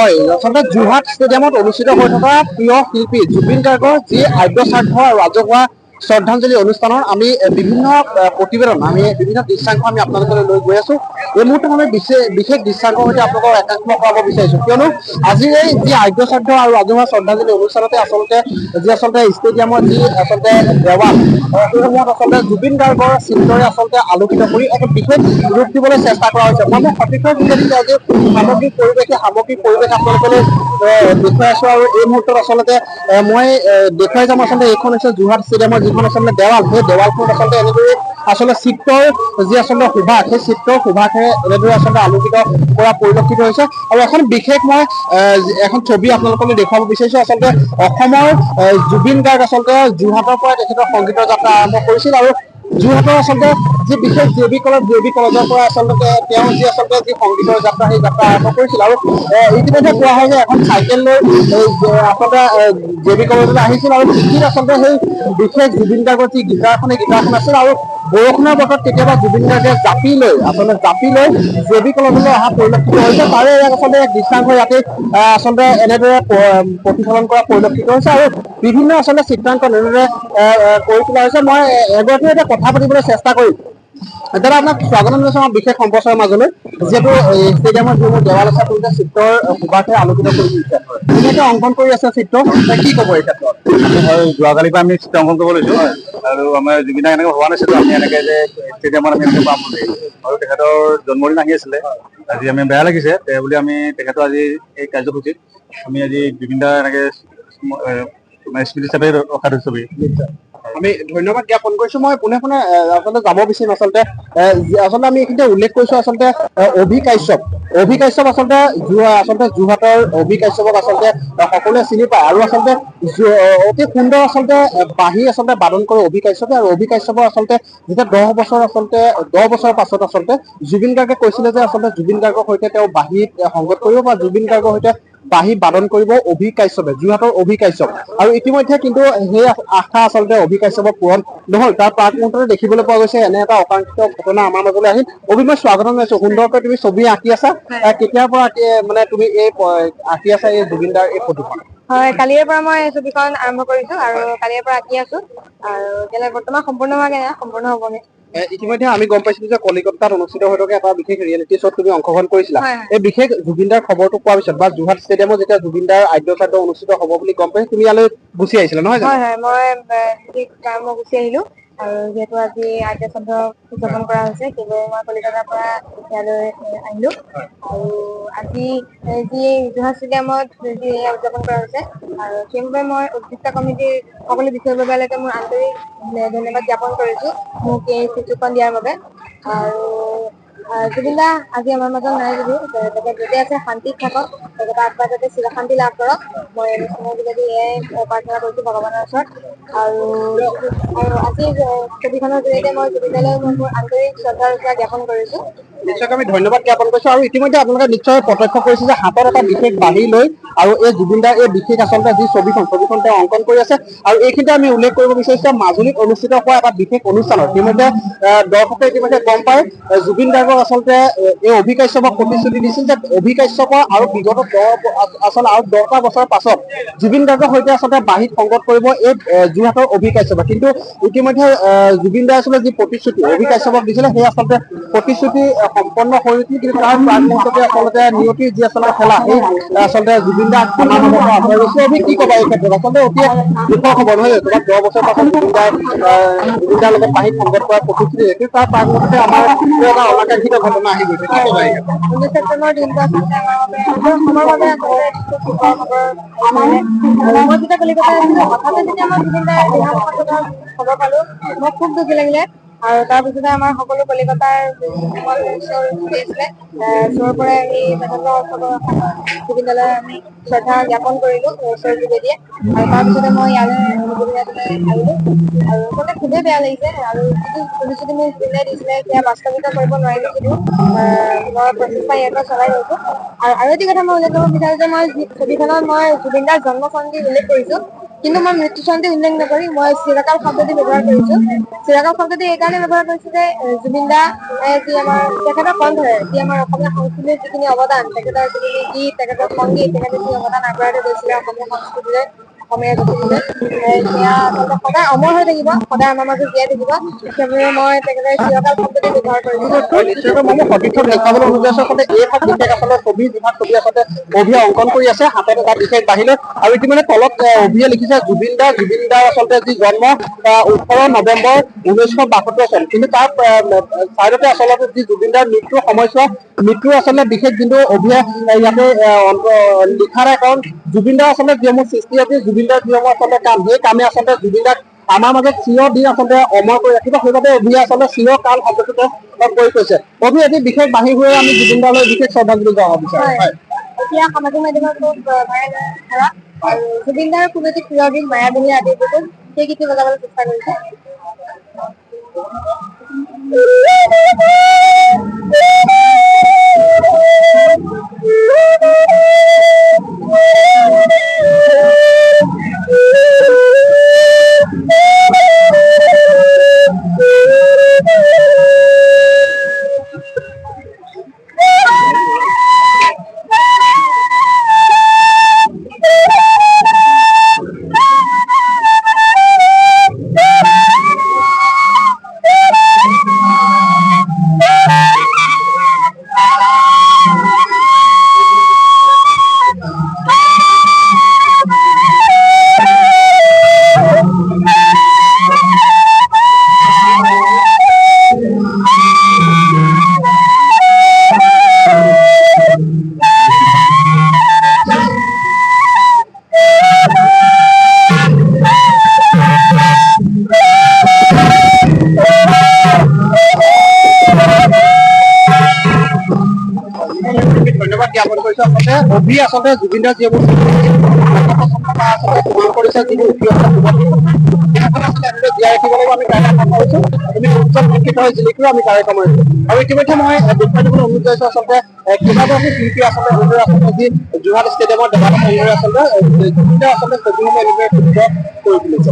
হয় আচলতে যোৰহাট ষ্টেডিয়ামত অনুষ্ঠিত হৈ থকা প্ৰিয় শিল্পী জুবিন গাৰ্গৰ যি আদ্য শ্ৰাদ্ধ আৰু ৰাজহুৱা শ্ৰদ্ধাঞ্জলি অনুষ্ঠানৰ আমি বিভিন্ন প্ৰতিবেদন আমি বিভিন্ন দৃশ্যাংশ আমি আপোনালোকলৈ লৈ গৈ আছো। এই মুহূৰ্তত আমি বিশেষ দৃশ্যাংশৰ সৈতে আপোনালোকক একাংশ কৰাব বিচাৰিছো, কিয়নো আজিৰ এই যি আদ্য শ্ৰাদ্ধ আৰু ৰাজহুৱা শ্ৰদ্ধাঞ্জলি অনুষ্ঠানতে আচলতে ষ্টেডিয়ামৰ যি আচলতে দেৱাল সেইসমূহত আচলতে জুবিন গাৰ্গৰ চিত্ৰৰে আচলতে আলোকিত কৰি এক বিশেষ ৰূপ দিবলৈ চেষ্টা কৰা হৈছে। মই সঠিকভাৱে বুজাই দিছো আজি সামগ্ৰিক পৰিৱেশ আপোনালোকলৈ দেখুৱাই আছো। আৰু এই মুহূৰ্তত আচলতে মই দেখুৱাই যাম আচলতে এইখন হৈছে যোৰহাট ষ্টেডিয়ামৰ যিখন আচলতে দেৱাল, সেই দেৱালখনত আচলতে এনেদৰে আচলতে চিত্ৰৰ যি আচলতে সুভাষ, সেই চিত্ৰৰ সুভাষেৰে এনেদৰে আচলতে আলোকিত কৰা পৰিলক্ষিত হৈছে। আৰু এখন বিশেষ মই এখন ছবি আপোনালোকলৈ দেখুৱাব বিচাৰিছো। আচলতে অসমৰ জুবিন গাৰ্গ আচলতে যোৰহাটৰ পৰা তেখেতৰ সংগীতৰ যাত্ৰা আৰম্ভ কৰিছিল আৰু যোৰহাটৰ আচলতে যি বিশেষ জে বি কলেজৰ পৰা আচলতে তেওঁ যি সংগীতৰ যাত্ৰা সেই যাত্ৰা আৰম্ভ কৰিছিল। আৰু ইতিমধ্যে কোৱা হয় যে এখন চাইকেল লৈ আচলতে জে বি কলেজলৈ আহিছিল আৰু পিঠিত আচলতে সেই বিশেষ জুবিন গাৰ্গৰ যি গীটাৰখন আছিল। আৰু বৰষুণৰ বতৰত কেতিয়াবা জুবিন গাৰ্গে জাপি লৈ জে বি কলেজলৈ অহা পৰিলক্ষিত হৈছে। তাৰে আচলতে এক দৃশ্যাংশ ইয়াতে আচলতে এনেদৰে প্ৰতিফলন কৰা পৰিলক্ষিত হৈছে আৰু বিভিন্ন আচলতে চিত্ৰাংকন এনেদৰে কৰি তোলা হৈছে। মই এগৰাকীৰ সৈতে কথা পাতিবলৈ চেষ্টা কৰিম। দাদা, আপোনাক স্বাগতম জনাইছো আমাৰ বিশেষ সম্প্ৰচাৰৰ মাজলৈ। যিহেতু ষ্টেডিয়ামৰ যিবোৰ দেৱাল আছে আপোনালোকে চিত্ৰৰ সুবাসে আলোকিত কৰি দিছে, ধুনীয়াকে অংকন কৰি আছে চিত্ৰ, কি ক'ব এই ক্ষেত্ৰত? যোৱাকালিৰ পৰা আমি চিত্ৰ অংকন কৰিব লৈছো আৰু আমাৰ জুবিন দাক এনেকে হোৱা নাছিলো আমি এনেকে যে ষ্টেডিয়ামত আমি এনেকে পাম বুলি। আৰু তেখেতৰ জন্মদিন আহি আছিলে, আজি আমি বেয়া লাগিছে বুলি আমি তেখেতৰ আজি এই কাৰ্যসূচীত আমি আজি জুবিন দা এনেকে স্মৃতি হিচাপে ৰখাই থৈছো। আমি ধন্যবাদ জ্ঞাপন কৰিছো। মই পোনে পোনে আচলতে যাব বিচাৰিম আচলতে আমি এইখিনিতে উল্লেখ কৰিছো আচলতে অভি কাশ্যপ আচলতে যোৰহাটৰ অভি কাশ্যপক আচলতে সকলোৱে চিনি পায় আৰু আচলতে অতি সুন্দৰ আচলতে বাঁহী আচলতে বাদন কৰে অভি কাশ্যপে। আৰু অভি কাশ্যপৰ আচলতে যেতিয়া 10 বছৰৰ পাছত আচলতে জুবিন গাৰ্গে কৈছিলে যে আচলতে জুবিন গাৰ্গৰ সৈতে তেওঁ বাঁহীত সংগত কৰিব বা জুবিন গাৰ্গৰ সৈতে বাঁহী বাদন কৰিব অভি কাশ্যপে, যোৰহাটৰ অভি কাশ্যপ। আৰু ইতিমধ্যে কিন্তু সেই আশা আচলতে অভি কাশ্যপৰ পূৰণ নহল। তাৰ প্ৰাক মুহূৰ্ততে দেখিবলৈ পোৱা গৈছে এনে এটা অকাংক্ষিত ঘটনা আমাৰ মাজলৈ আহিল। অভি, মই স্বাগতম জনাইছো। সুন্দৰকৈ তুমি ছবি আঁকি আছা, কেতিয়াৰ পৰা মানে তুমি এই আঁকি আছা এই জুবিন দাৰ এই ফটোখন? হয়, কালিৰে পৰা মই ছবিখন আৰম্ভ কৰিছো আৰু কালিৰে পৰা আঁকি আছো আৰু এতিয়ালৈ বৰ্তমান সম্পূৰ্ণ হোৱাগে নাই, সম্পূৰ্ণ হবগে। ইতিমধ্যে আমি গম পাইছিলো যে কলিকতাত অনুষ্ঠিত হৈ থকা এটা বিশেষ ৰিয়েলিটি শ্বত তুমি অংশগ্ৰহণ কৰিছিলা। এই বিশেষ জুবিন দাৰ খবৰটো পোৱাৰ পিছত বা যোৰহাট ষ্টেডিয়ামত যেতিয়া জুবিন দাৰ আদ্য শ্ৰাদ্ধ অনুষ্ঠিত হব বুলি গম পাইছো, তুমি ইয়ালৈ গুচি আহিছিলা নহয় জানো? হয়, মই গুচি আহিলো আৰু যিহেতু আজি আদ্য শ্ৰাদ্ধ উদযাপন কৰা হৈছে সেইবাবে মই কলিকতাৰ পৰা ইয়ালৈ আহিলো। আৰু আজি যি যোৰহাট ষ্টেডিয়ামত যি উদযাপন কৰা হৈছে আৰু সেইবাবে মই উদ্যোক্তা কমিটিৰ সকলো বিষয়ববীয়ালৈকে মোৰ আন্তৰিক ধন্যবাদ জ্ঞাপন কৰিছো মোক এই সুযোগখন দিয়াৰ বাবে। আৰু জুবিন দা আজি আমাৰ মাজত নাই যদিও তেখেত য'তে আছে শান্তিত থাকক, তেখেতৰ আত্মা যাতে চিৰশান্তি লাভ কৰক, মই অনুষ্ঠানৰ যোগেদি এয়াই প্ৰাৰ্থনা কৰিছো ভগৱানৰ ওচৰত। আৰু আজি ছবিখনৰ জৰিয়তে মই জুবিন দালৈ মোৰ আন্তৰিক শ্ৰদ্ধা জ্ঞাপন কৰিছো। নিশ্চয়কৈ আমি ধন্যবাদ জ্ঞাপন কৰিছো। আৰু ইতিমধ্যে আপোনালোকে নিশ্চয় প্ৰত্যক্ষ কৰিছে যে হাতত এটা বিশেষ বাঁহী লৈ আৰু এই জুবিন দাৰ এই বিশেষ আচলতে যি ছবিখন তেওঁ অংকন কৰি আছে। আৰু এইখিনিতে আমি উল্লেখ কৰিব বিচাৰিছো মাজুলীত অনুষ্ঠিত হোৱা এটা বিশেষ অনুষ্ঠানত ইতিমধ্যে দৰ্শকে ইতিমধ্যে গম পায় জুবিন গাৰ্গক আচলতে এই অভি কাশ্যপক প্ৰতিশ্ৰুতি দিছিল যে অভি কাশ্যপৰ আৰু বিগত 10টা বছৰৰ পাছত জুবিন গাৰ্গৰ সৈতে আচলতে বাঁহীত সংগত কৰিব এই যোৰহাটৰ অভি কাশ্যপে। কিন্তু ইতিমধ্যে জুবিন দাই আচলতে যি প্ৰতিশ্ৰুতি অভি কাশ্যপক দিছিলে সেই আচলতে প্ৰতিশ্ৰুতি সম্পন্ন হৈ উঠিল। কিন্তু তাৰ প্ৰাক মুহূৰ্ততে আচলতে নিয়তিৰ যি আচলতে খেলা সেই আচলতে জুবিন দাক আমাৰ মাজৰ পৰা আঁতৰাই গৈছে। অভি, কি ক'বা এই ক্ষেত্ৰত? আচলতে অতি দুখৰ খবৰ নহয় জানো? তোমাৰ 10 বছৰ পাছত জুবিন দাৰ লগত বাঁহীত সংগত কৰাৰ প্ৰতিশ্ৰুতি কিন্তু তাৰ প্ৰাক মুহূৰ্ততে আমাৰ এটা অনাকাংক্ষিত ঘটনা আহি গৈছে, কি ক'বা এই ক্ষেত্ৰত? 19 ছেপ্টেম্বৰ দিনটো আচলতে আমাৰ বাবে আচলতে সুখৰ খবৰ আহিছিলে। মই যেতিয়া কলিকতাত আছিলো হঠাতে যেতিয়া মই জুবিন দাৰ দেহাৱসান খবৰ পালো মই খুব দুখ লাগিলে। আৰু তাৰপিছতে আমাৰ সকলো কলিকতাৰ চোৰৰ পৰাই আমি জুবিন দালৈ আমি শ্ৰদ্ধা জ্ঞাপন কৰিলো ওচৰৰ যোগেদিয়ে। আৰু তাৰপিছতে মই ইয়ালৈ আহিলো আৰু আচলতে খুবেই বেয়া লাগিছে। আৰু যিটো প্ৰতিশ্ৰুতি মোক জুবিন দাই দিছিলে সেয়া বাস্তৱিত কৰিব নোৱাৰিলো যদিও মই প্ৰচেষ্টা ইয়াৰ পৰা চলাই গৈছো। আৰু এটি কথা মই উল্লেখ কৰিব বিচাৰো যে মই ছবিখনত মই জুবিন দাৰ জন্ম উল্লেখ কৰিছো, কিন্তু মই মৃত্যু চনটো উল্লেখ নকৰি মই চিৰকাল শব্দটি ব্যৱহাৰ কৰিছো। চিৰকাল শব্দটি এইকাৰণে ব্যৱহাৰ কৰিছো যে জুবিন দা যি আমাৰ তেখেতৰ কণ্ঠৰে যি আমাৰ অসমীয়া সংস্কৃতিৰ যিখিনি অৱদান, তেখেতৰ যিখিনি গীত, তেখেতৰ সংগীত, তেখেতে যি অৱদান আগবঢ়াই গৈছিলে অসমীয়া সংস্কৃতিৰে, অসমীয়া জাতিটোলৈ, সেয়া আচলতে সদায় অমৰ হৈ থাকিব, সদায় আমাৰ মাজত জীয়াই থাকিব। সেইবাবে মই তেখেতৰ চিৰকাল শব্দটি ব্যৱহাৰ কৰিছো। নিশ্চয়কৈ মই সতীৰ্থক দেখাবলৈ অনুযায়ী আচলতে এইভাগ বিশেষ আচলতে ছবি, যিভাগ ছবি আচলতে অভিয়ে অংকন কৰি আছে হাতেৰে এটা বিশেষ বাহিৰত, আৰু ইতিমধ্যে তলত অভিয়ে লিখিছে জুবিন দাৰ আচলতে যি জন্ম 18 নৱেম্বৰ 1972 চন, কিন্তু তাৰ চাইডতে আচলতে যি জুবিন দাৰ মৃত্যুৰ আচলতে বিশেষ কিন্তু অভিয়ে ইয়াতে লিখা নাই, কাৰণ জুবিন দাৰ আচলতে যিসমূহ সৃষ্টি আছে, জুবিন দাৰ যিসমূহ আচলতে কাম, সেই কামে আচলতে জুবিন দাক আমাৰ মাজত চিৰদিন আচলতে অমৰ কৰি ৰাখিব, সেইবাবে অভিয়ে আচলতে চিৰকাল শব্দটোতে প্ৰয়োগ কৰিছে। অভি এটি বিশেষ বাহিৰ হৈ আমি জুবিন দালৈ বিশেষ শ্ৰদ্ধাঞ্জলি জনাব বিচাৰো। এতিয়া সামাজিক মাধ্যমত খুব ভাইৰেল ধৰা আৰু জুবিন দাৰ খুব এটি প্ৰিয় গীত মায়াবিনী আদিৰ বুকুত, সেই গীতটি বজাবলৈ চেষ্টা কৰিছো। ধন্যবাদ জ্ঞাপন কৰিছো। আচলতে অভি আচলতে জুবিন দাৰ যিবোৰ কৰিছে, যিবোৰ জীয়াই ৰাখিব লাগিব, আমি তাৰে আশা কৰিছো। তুমি উৎসৱ শিক্ষিত হৈ জিলিকিও আমি তাৰে কামৰিছো। আৰু ইতিমধ্যে মই দেখুৱাই দিবলৈ অনুৰোধ কৰিছো, আচলতে কেইবাগৰাকী শিল্পী আচলতে যি যোৰহাট ষ্টেডিয়ামৰ দেৱালত আচলতে জুবিন দাৰ আচলতে ছবিসমূহ এনেদৰে কৰি তুলিছে।